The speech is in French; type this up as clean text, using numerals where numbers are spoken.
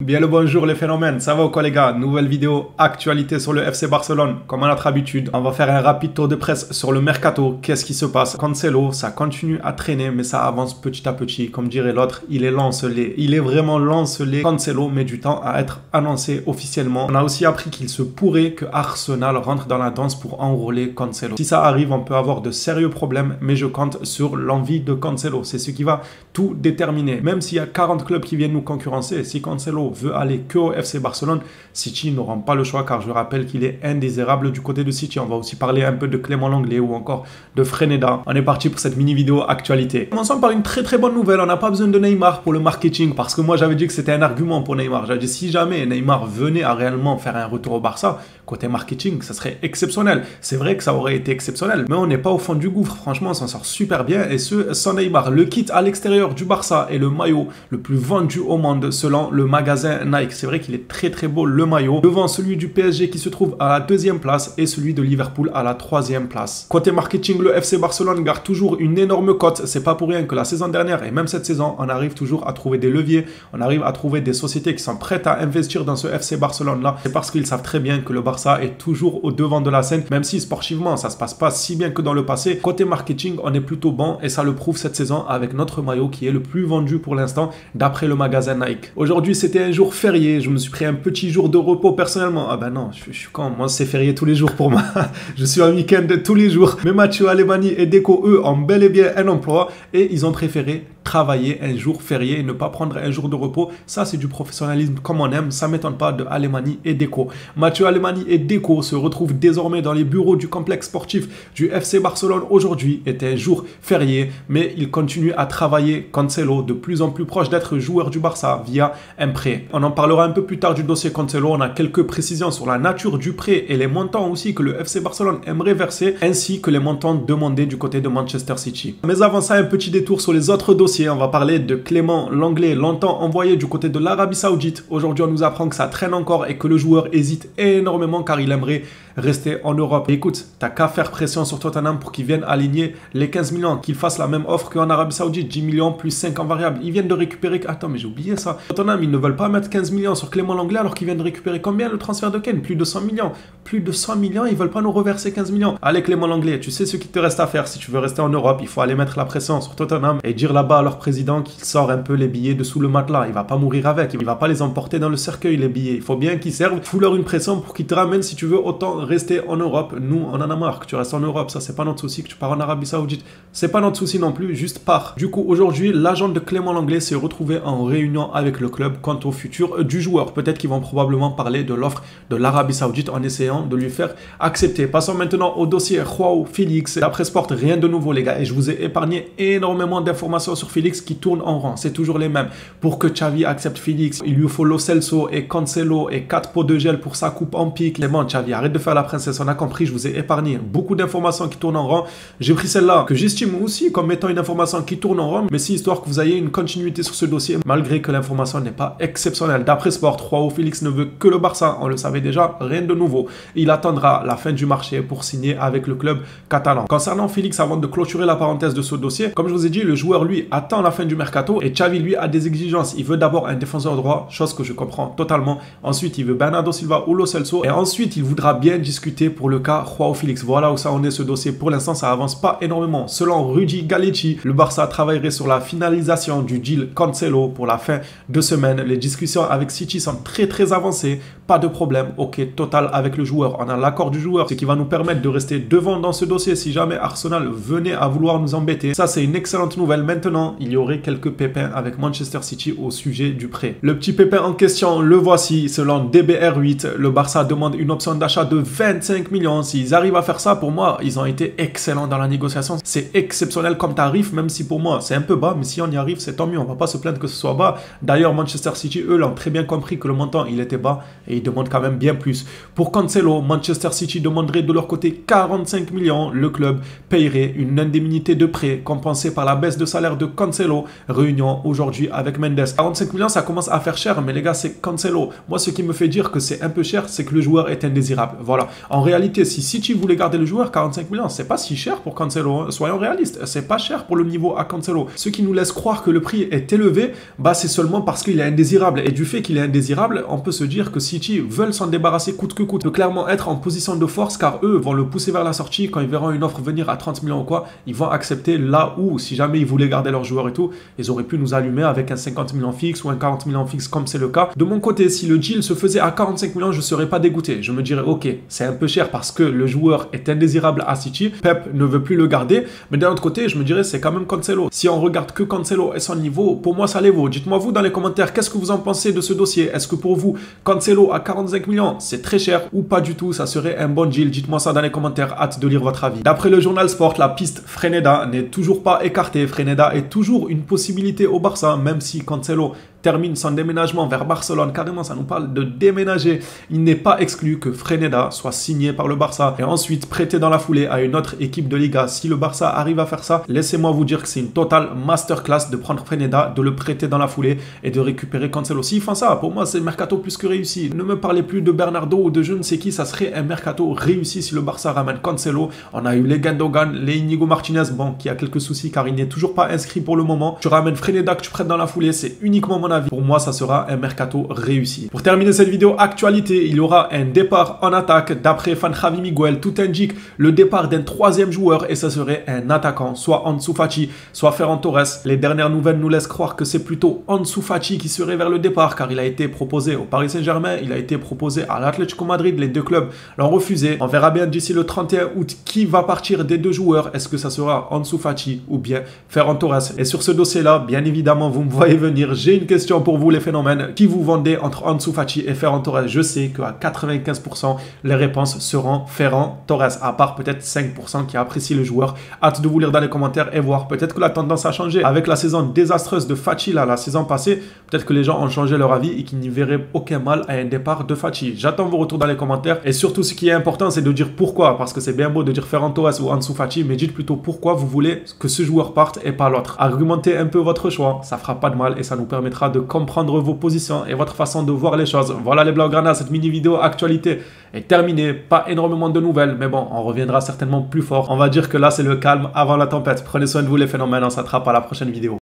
Bien le bonjour les phénomènes, ça va ou quoi les gars? Nouvelle vidéo, actualité sur le FC Barcelone. Comme à notre habitude, on va faire un rapide tour de presse sur le mercato. Qu'est-ce qui se passe? Cancelo, ça continue à traîner mais ça avance petit à petit. Comme dirait l'autre, il est lancelé. Il est vraiment lancelé. Cancelo met du temps à être annoncé officiellement. On a aussi appris qu'il se pourrait que Arsenal rentre dans la danse pour enrôler Cancelo. Si ça arrive, on peut avoir de sérieux problèmes, mais je compte sur l'envie de Cancelo. C'est ce qui va tout déterminer. Même s'il y a 40 clubs qui viennent nous concurrencer, si Cancelo veut aller que au FC Barcelone, City n'auront pas le choix car je rappelle qu'il est indésirable du côté de City. On va aussi parler un peu de Clément Lenglet ou encore de Freneda. On est parti pour cette mini vidéo actualité. Commençons par une très bonne nouvelle. On n'a pas besoin de Neymar pour le marketing parce que moi j'avais dit que c'était un argument pour Neymar. J'avais dit si jamais Neymar venait à réellement faire un retour au Barça, côté marketing, ça serait exceptionnel. C'est vrai que ça aurait été exceptionnel, mais on n'est pas au fond du gouffre. Franchement, on s'en sort super bien et ce, sans Neymar. Le kit à l'extérieur du Barça est le maillot le plus vendu au monde selon le magasin Nike. C'est vrai qu'il est très beau le maillot, devant celui du PSG qui se trouve à la 2e place et celui de Liverpool à la 3e place. Côté marketing, le FC Barcelone garde toujours une énorme cote. C'est pas pour rien que la saison dernière et même cette saison, on arrive toujours à trouver des leviers, on arrive à trouver des sociétés qui sont prêtes à investir dans ce FC Barcelone là. C'est parce qu'ils savent très bien que le Barça est toujours au devant de la scène, même si sportivement ça se passe pas si bien que dans le passé. Côté marketing, on est plutôt bon et ça le prouve cette saison avec notre maillot qui est le plus vendu pour l'instant d'après le magasin Nike. Aujourd'hui, c'était un jour férié. Je me suis pris un petit jour de repos personnellement. Ah ben non, je suis con. Moi, c'est férié tous les jours pour moi. Je suis en week-end tous les jours. Mais Mathieu Alemany et Deco, eux, ont bel et bien un emploi et ils ont préféré travailler un jour férié et ne pas prendre un jour de repos. Ça, c'est du professionnalisme comme on aime. Ça ne m'étonne pas de Alemany et Deco. Mathieu Alemany et Deco se retrouvent désormais dans les bureaux du complexe sportif du FC Barcelone. Aujourd'hui était un jour férié, mais ils continuent à travailler Cancelo, de plus en plus proche d'être joueur du Barça via un prêt. On en parlera un peu plus tard du dossier Cancelo. On a quelques précisions sur la nature du prêt et les montants aussi que le FC Barcelone aimerait verser, ainsi que les montants demandés du côté de Manchester City. Mais avant ça, un petit détour sur les autres dossiers. On va parler de Clément Lenglet, longtemps envoyé du côté de l'Arabie Saoudite. Aujourd'hui, on nous apprend que ça traîne encore et que le joueur hésite énormément car il aimerait rester en Europe. Et écoute, t'as qu'à faire pression sur Tottenham pour qu'ils viennent aligner les 15 millions, qu'ils fassent la même offre qu'en Arabie Saoudite, 10 millions plus 5 en variable. Ils viennent de récupérer... Attends, mais j'ai oublié ça. Tottenham, ils ne veulent pas mettre 15 millions sur Clément Lenglet alors qu'ils viennent de récupérer combien le transfert de Kane? Plus de 100 millions. Plus de 100 millions, ils veulent pas nous reverser 15 millions. Allez Clément Lenglet, tu sais ce qu'il te reste à faire. Si tu veux rester en Europe, il faut aller mettre la pression sur Tottenham et dire là-bas à leur président qu'il sort un peu les billets de sous le matelas. Il va pas mourir avec. Il va pas les emporter dans le cercueil, les billets. Il faut bien qu'ils servent. Fous-leur une pression pour qu'ils te ramènent si tu veux autant rester en Europe. Nous, on en a marre que tu restes en Europe. Ça, c'est pas notre souci. Que tu pars en Arabie Saoudite, c'est pas notre souci non plus. Juste pars. Du coup, aujourd'hui, l'agent de Clément Lenglet s'est retrouvé en réunion avec le club quant au futur du joueur. Peut-être qu'ils vont probablement parler de l'offre de l'Arabie Saoudite en essayant de lui faire accepter. Passons maintenant au dossier Joao Félix. D'après Sport, rien de nouveau, les gars. Et je vous ai épargné énormément d'informations sur Félix qui tournent en rond. C'est toujours les mêmes. Pour que Xavi accepte Félix, il lui faut Lo Celso et Cancelo et 4 pots de gel pour sa coupe en pique. C'est bon, Xavi, arrête de faire la princesse. On a compris. Je vous ai épargné beaucoup d'informations qui tournent en rond. J'ai pris celle-là que j'estime aussi comme étant une information qui tourne en rond, mais si histoire que vous ayez une continuité sur ce dossier, malgré que l'information n'est pas exceptionnelle. D'après Sport, Joao Félix ne veut que le Barça. On le savait déjà, rien de nouveau. Il attendra la fin du marché pour signer avec le club catalan. Concernant Félix, avant de clôturer la parenthèse de ce dossier, comme je vous ai dit, le joueur lui attend la fin du mercato et Xavi lui a des exigences. Il veut d'abord un défenseur droit, chose que je comprends totalement. Ensuite, il veut Bernardo Silva ou Lo Celso et ensuite, il voudra bien discuter pour le cas Joao Félix. Voilà où ça en est ce dossier. Pour l'instant, ça avance pas énormément. Selon Rudy Galletti, le Barça travaillerait sur la finalisation du deal Cancelo pour la fin de semaine. Les discussions avec City sont très avancées. Pas de problème. Ok, total avec le joueur. On a l'accord du joueur, ce qui va nous permettre de rester devant dans ce dossier si jamais Arsenal venait à vouloir nous embêter. Ça, c'est une excellente nouvelle. Maintenant, il y aurait quelques pépins avec Manchester City au sujet du prêt. Le petit pépin en question, le voici. Selon DBR8, le Barça demande une option d'achat de 25 millions. S'ils arrivent à faire ça, pour moi, ils ont été excellents dans la négociation. C'est exceptionnel comme tarif, même si pour moi, c'est un peu bas, mais si on y arrive, c'est tant mieux. On va pas se plaindre que ce soit bas. D'ailleurs, Manchester City, eux, l'ont très bien compris que le montant, il était bas et ils demandent quand même bien plus. Pour Cancelo, Cancelo, Manchester City demanderait de leur côté 45 millions. Le club payerait une indemnité de prêt compensée par la baisse de salaire de Cancelo. Réunion aujourd'hui avec Mendes. 45 millions, ça commence à faire cher, mais les gars, c'est Cancelo. Moi, ce qui me fait dire que c'est un peu cher, c'est que le joueur est indésirable. Voilà. En réalité, si City voulait garder le joueur, 45 millions, c'est pas si cher pour Cancelo. Hein. Soyons réalistes, c'est pas cher pour le niveau à Cancelo. Ce qui nous laisse croire que le prix est élevé, bah c'est seulement parce qu'il est indésirable. Et du fait qu'il est indésirable, on peut se dire que City veulent s'en débarrasser coûte que coûte. Il peut clairement être en position de force car eux vont le pousser vers la sortie. Quand ils verront une offre venir à 30 millions ou quoi, ils vont accepter là où, si jamais ils voulaient garder leur joueur et tout, ils auraient pu nous allumer avec un 50 millions fixe ou un 40 millions fixe comme c'est le cas. De mon côté, si le deal se faisait à 45 millions, je ne serais pas dégoûté. Je me dirais, ok, c'est un peu cher parce que le joueur est indésirable à City. Pep ne veut plus le garder. Mais d'un autre côté, je me dirais, c'est quand même Cancelo. Si on regarde que Cancelo et son niveau, pour moi, ça les vaut. Dites-moi vous dans les commentaires, qu'est-ce que vous en pensez de ce dossier? Est-ce que pour vous, Cancelo à 45 millions, c'est très cher ou pas du tout? Ça serait un bon deal. Dites-moi ça dans les commentaires. Hâte de lire votre avis. D'après le journal Sport, la piste Freneda n'est toujours pas écartée. Freneda est toujours une possibilité au Barça, même si Cancelo termine son déménagement vers Barcelone. Carrément, ça nous parle de déménager. Il n'est pas exclu que Freneda soit signé par le Barça et ensuite prêté dans la foulée à une autre équipe de Liga. Si le Barça arrive à faire ça, laissez-moi vous dire que c'est une totale masterclass de prendre Freneda, de le prêter dans la foulée et de récupérer Cancelo. S'ils font ça, pour moi, c'est le mercato plus que réussi. Ne me parlez plus de Bernardo ou de je ne sais qui, ça serait un mercato réussi si le Barça ramène Cancelo. On a eu les Gundogan, les Inigo Martinez, bon, qui a quelques soucis car il n'est toujours pas inscrit pour le moment. Tu ramènes Freneda que tu prêtes dans la foulée, c'est uniquement mon avis. Pour moi, ça sera un mercato réussi. Pour terminer cette vidéo actualité, il y aura un départ en attaque. D'après fan Javi Miguel, tout indique le départ d'un troisième joueur et ça serait un attaquant, soit Ansu Fati, soit Ferran Torres. Les dernières nouvelles nous laissent croire que c'est plutôt Ansu Fati qui serait vers le départ car il a été proposé au Paris Saint-Germain, il a été proposé à l'Atlético Madrid. Les deux clubs l'ont refusé. On verra bien d'ici le 31 août qui va partir des deux joueurs. Est-ce que ça sera Ansu Fati ou bien Ferran Torres? Et sur ce dossier-là, bien évidemment, vous me voyez venir. J'ai une question pour vous les phénomènes. Qui vous vendez entre Ansu Fati et Ferran Torres? Je sais qu'à 95%, les réponses seront Ferran Torres, à part peut-être 5% qui apprécient le joueur. Hâte de vous lire dans les commentaires et voir. Peut-être que la tendance a changé. Avec la saison désastreuse de Fati, là, la saison passée, peut-être que les gens ont changé leur avis et qu'ils n'y verraient aucun mal à un départ de Fati. J'attends vos retours dans les commentaires. Et surtout, ce qui est important, c'est de dire pourquoi. Parce que c'est bien beau de dire Ferran Torres ou Ansu Fati, mais dites plutôt pourquoi vous voulez que ce joueur parte et pas l'autre. Argumentez un peu votre choix. Ça fera pas de mal et ça nous permettra de comprendre vos positions et votre façon de voir les choses. Voilà les Blaugrana, cette mini vidéo actualité est terminée. Pas énormément de nouvelles, mais bon, on reviendra certainement plus fort. On va dire que là, c'est le calme avant la tempête. Prenez soin de vous les phénomènes, on s'attrape à la prochaine vidéo.